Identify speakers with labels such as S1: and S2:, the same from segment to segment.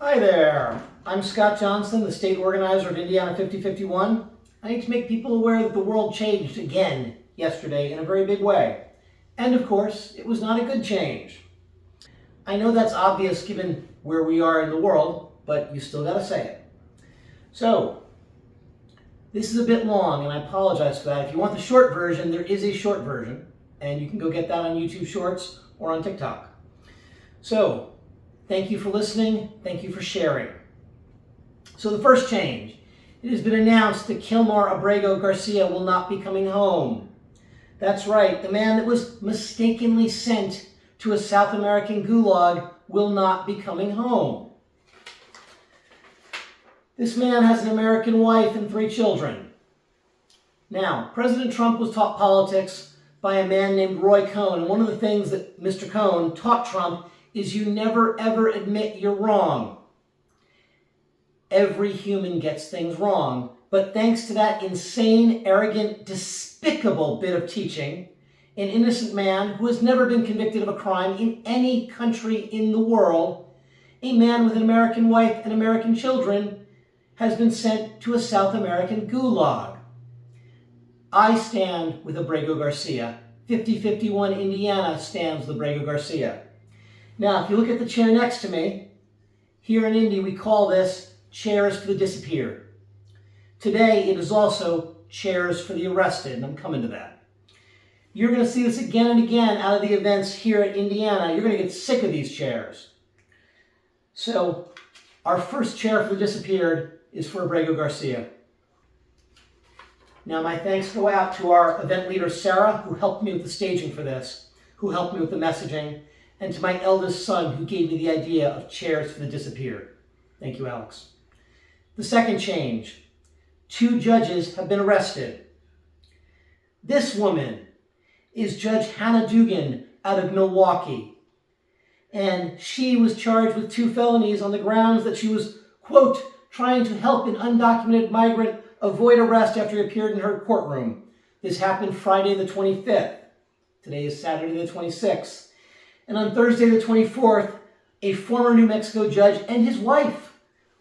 S1: Hi there, I'm Scott Johnson, the state organizer of Indiana 5051. I need to make people aware that the world changed again yesterday in a very big way. And of course, it was not a good change. I know that's obvious given where we are in the world, but you still gotta say it. So, this is a bit long and I apologize for that. If you want the short version, there is a short version and you can go get that on YouTube Shorts or on TikTok. So, thank you for listening. Thank you for sharing. So the first change, it has been announced that Kilmar Abrego Garcia will not be coming home. That's right, the man that was mistakenly sent to a South American gulag will not be coming home. This man has an American wife and 3 children. Now, President Trump was taught politics by a man named Roy Cohn, and one of the things that Mr. Cohn taught Trump is you never ever admit you're wrong. Every human gets things wrong, but thanks to that insane, arrogant, despicable bit of teaching, an innocent man who has never been convicted of a crime in any country in the world, a man with an American wife and American children, has been sent to a South American gulag. I stand with Abrego Garcia. 5051 Indiana stands with Abrego Garcia. Now, if you look at the chair next to me, here in Indy, we call this chairs for the disappeared. Today, it is also chairs for the arrested, and I'm coming to that. You're going to see this again and again out of the events here at Indiana. You're going to get sick of these chairs. So, our first chair for the disappeared is for Abrego Garcia. Now, my thanks go out to our event leader, Sarah, who helped me with the staging for this, who helped me with the messaging, and to my eldest son, who gave me the idea of chairs for the disappeared. Thank you, Alex. The second change, 2 judges have been arrested. This woman is Judge Hannah Dugan out of Milwaukee, and she was charged with 2 felonies on the grounds that she was, quote, trying to help an undocumented migrant avoid arrest after he appeared in her courtroom. This happened Friday the 25th. Today is Saturday the 26th. And on Thursday the 24th, a former New Mexico judge and his wife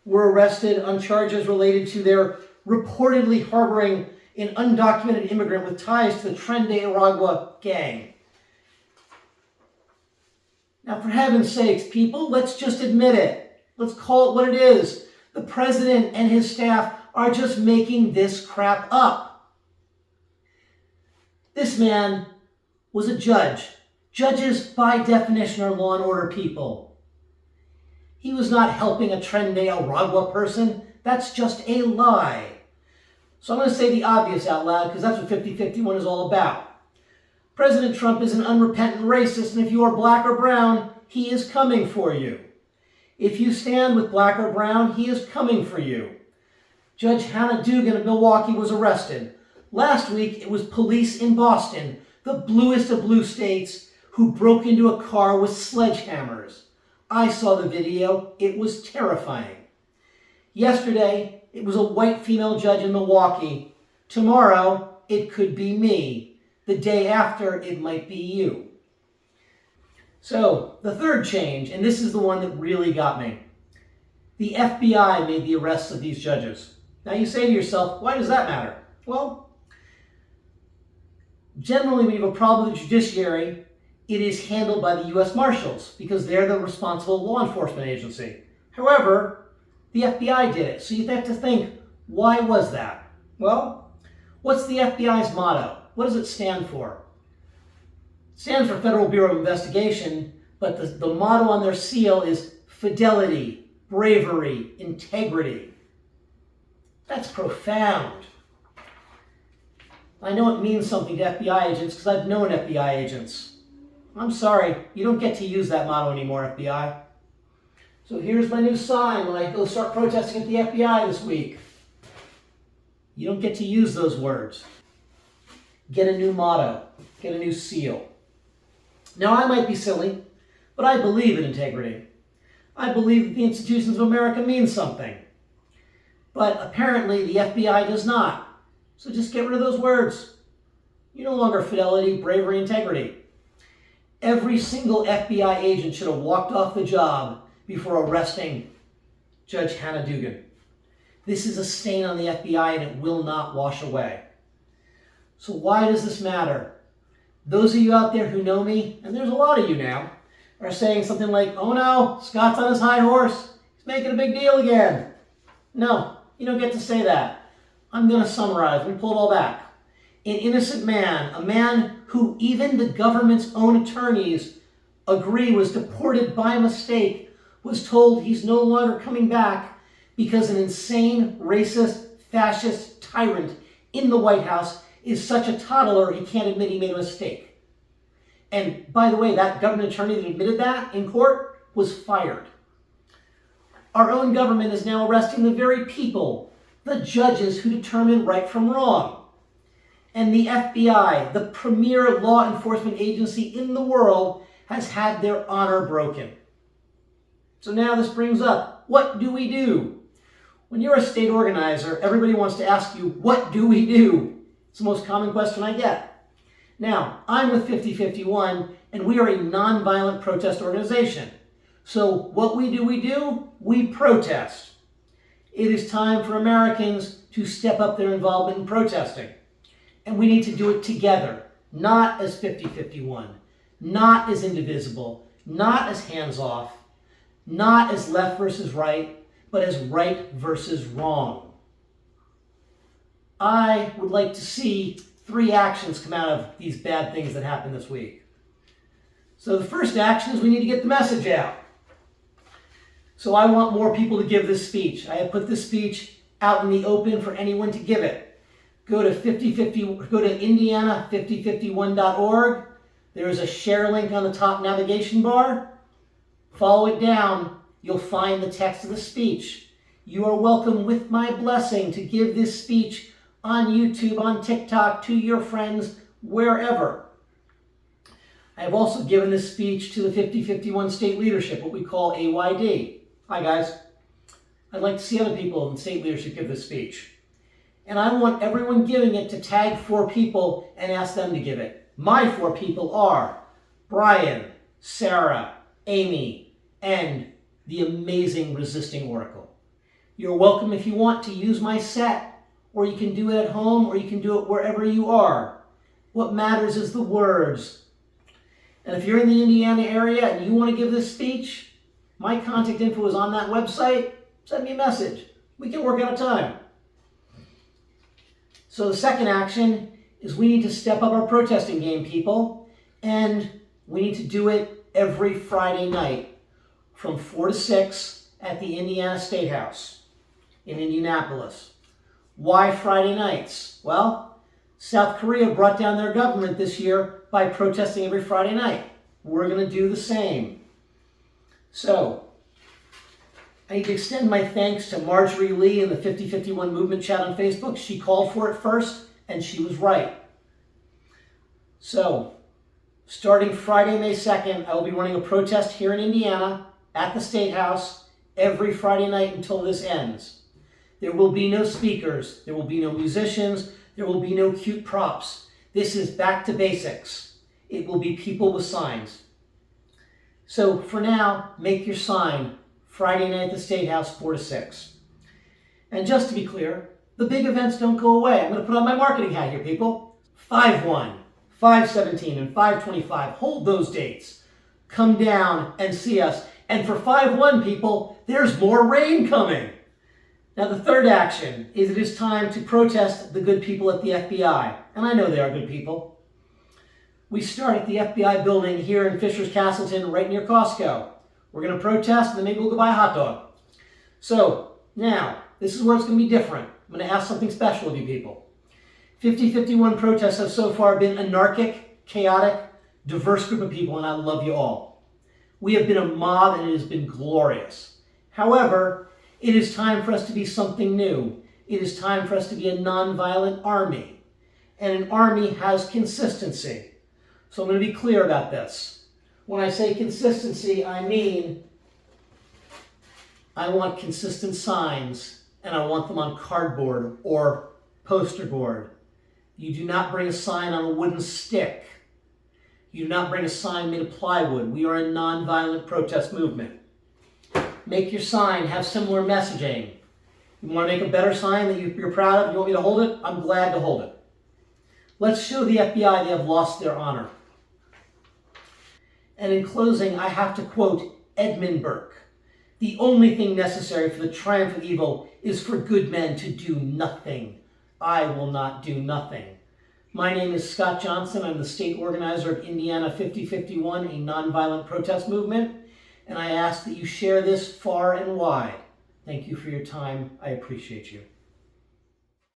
S1: were arrested on charges related to their reportedly harboring an undocumented immigrant with ties to the Tren de Aragua gang. Now, for heaven's sakes, people, let's just admit it. Let's call it what it is. The president and his staff are just making this crap up. This man was a judge. Judges, by definition, are law and order people. He was not helping a Tren de Aragua person. That's just a lie. So I'm going to say the obvious out loud because that's what 5051 is all about. President Trump is an unrepentant racist, and if you are black or brown, he is coming for you. If you stand with black or brown, he is coming for you. Judge Hannah Dugan of Milwaukee was arrested. Last week, it was police in Boston, the bluest of blue states, who broke into a car with sledgehammers. I saw the video. It was terrifying. Yesterday, it was a white female judge in Milwaukee. Tomorrow, it could be me. The day after, it might be you. So, the third change, and this is the one that really got me. The FBI made the arrests of these judges. Now you say to yourself, why does that matter? Well, generally when you have a problem with the judiciary, it is handled by the U.S. Marshals because they're the responsible law enforcement agency. However, the FBI did it. So you have to think, why was that? Well, what's the FBI's motto? What does it stand for? It stands for Federal Bureau of Investigation, but the motto on their seal is fidelity, bravery, integrity. That's profound. I know it means something to FBI agents because I've known FBI agents. I'm sorry, you don't get to use that motto anymore, FBI. So here's my new sign when I go start protesting at the FBI this week. You don't get to use those words. Get a new motto. Get a new seal. Now, I might be silly, but I believe in integrity. I believe that the institutions of America mean something. But apparently the FBI does not. So just get rid of those words. You're no longer fidelity, bravery, integrity. Every single FBI agent should have walked off the job before arresting Judge Hannah Dugan. This is a stain on the FBI and it will not wash away. So why does this matter? Those of you out there who know me, and there's a lot of you now, are saying something like, oh no, Scott's on his high horse. He's making a big deal again. No, you don't get to say that. I'm going to summarize. Let me pull it all back. An innocent man, a man who even the government's own attorneys agree was deported by mistake, was told he's no longer coming back because an insane, racist, fascist tyrant in the White House is such a toddler he can't admit he made a mistake. And by the way, that government attorney that admitted that in court was fired. Our own government is now arresting the very people, the judges who determine right from wrong. And the FBI, the premier law enforcement agency in the world, has had their honor broken. So now this brings up, what do we do? When you're a state organizer, everybody wants to ask you, what do we do? It's the most common question I get. Now, I'm with 5051, and we are a nonviolent protest organization. So what we do, we protest. It is time for Americans to step up their involvement in protesting. And we need to do it together, not as 5051, not as indivisible, not as hands-off, not as left versus right, but as right versus wrong. I would like to see 3 actions come out of these bad things that happened this week. So the first action is we need to get the message out. So I want more people to give this speech. I have put this speech out in the open for anyone to give it. Go to Indiana5051.org. There is a share link on the top navigation bar. Follow it down. You'll find the text of the speech. You are welcome with my blessing to give this speech on YouTube, on TikTok, to your friends, wherever. I have also given this speech to the 5051 state leadership, what we call AYD. Hi guys. I'd like to see other people in state leadership give this speech. And I want everyone giving it to tag 4 people and ask them to give it. My 4 people are Brian, Sarah, Amy, and the amazing Resisting Oracle. You're welcome if you want to use my set, or you can do it at home, or you can do it wherever you are. What matters is the words. And if you're in the Indiana area and you want to give this speech, my contact info is on that website. Send me a message. We can work out a time. So the second action is we need to step up our protesting game, people, and we need to do it every Friday night from 4 to 6 at the Indiana State House in Indianapolis. Why Friday nights? Well, South Korea brought down their government this year by protesting every Friday night. We're going to do the same. So, I need to extend my thanks to Marjorie Lee in the 5051 movement chat on Facebook. She called for it first, and she was right. So, starting Friday, May 2nd, I will be running a protest here in Indiana at the State House every Friday night until this ends. There will be no speakers. There will be no musicians. There will be no cute props. This is back to basics. It will be people with signs. So, for now, make your sign. Friday night at the State House, 4 to 6. And just to be clear, the big events don't go away. I'm going to put on my marketing hat here, people. 5/1, 5/17, and 5/25. Hold those dates. Come down and see us. And for 5/1, people, there's more rain coming. Now, the third action is it is time to protest the good people at the FBI. And I know they are good people. We start at the FBI building here in Fishers Castleton, right near Costco. We're going to protest, and then maybe we'll go buy a hot dog. So, now, this is where it's going to be different. I'm going to ask something special of you people. 5051 protests have so far been anarchic, chaotic, diverse group of people, and I love you all. We have been a mob, and it has been glorious. However, it is time for us to be something new. It is time for us to be a nonviolent army. And an army has consistency. So I'm going to be clear about this. When I say consistency, I mean I want consistent signs, and I want them on cardboard or poster board. You do not bring a sign on a wooden stick. You do not bring a sign made of plywood. We are a nonviolent protest movement. Make your sign have similar messaging. You want to make a better sign that you're proud of? You want me to hold it? I'm glad to hold it. Let's show the FBI they have lost their honor. And in closing, I have to quote Edmund Burke. The only thing necessary for the triumph of evil is for good men to do nothing. I will not do nothing. My name is Scott Johnson. I'm the state organizer of Indiana 5051, a nonviolent protest movement. And I ask that you share this far and wide. Thank you for your time. I appreciate you.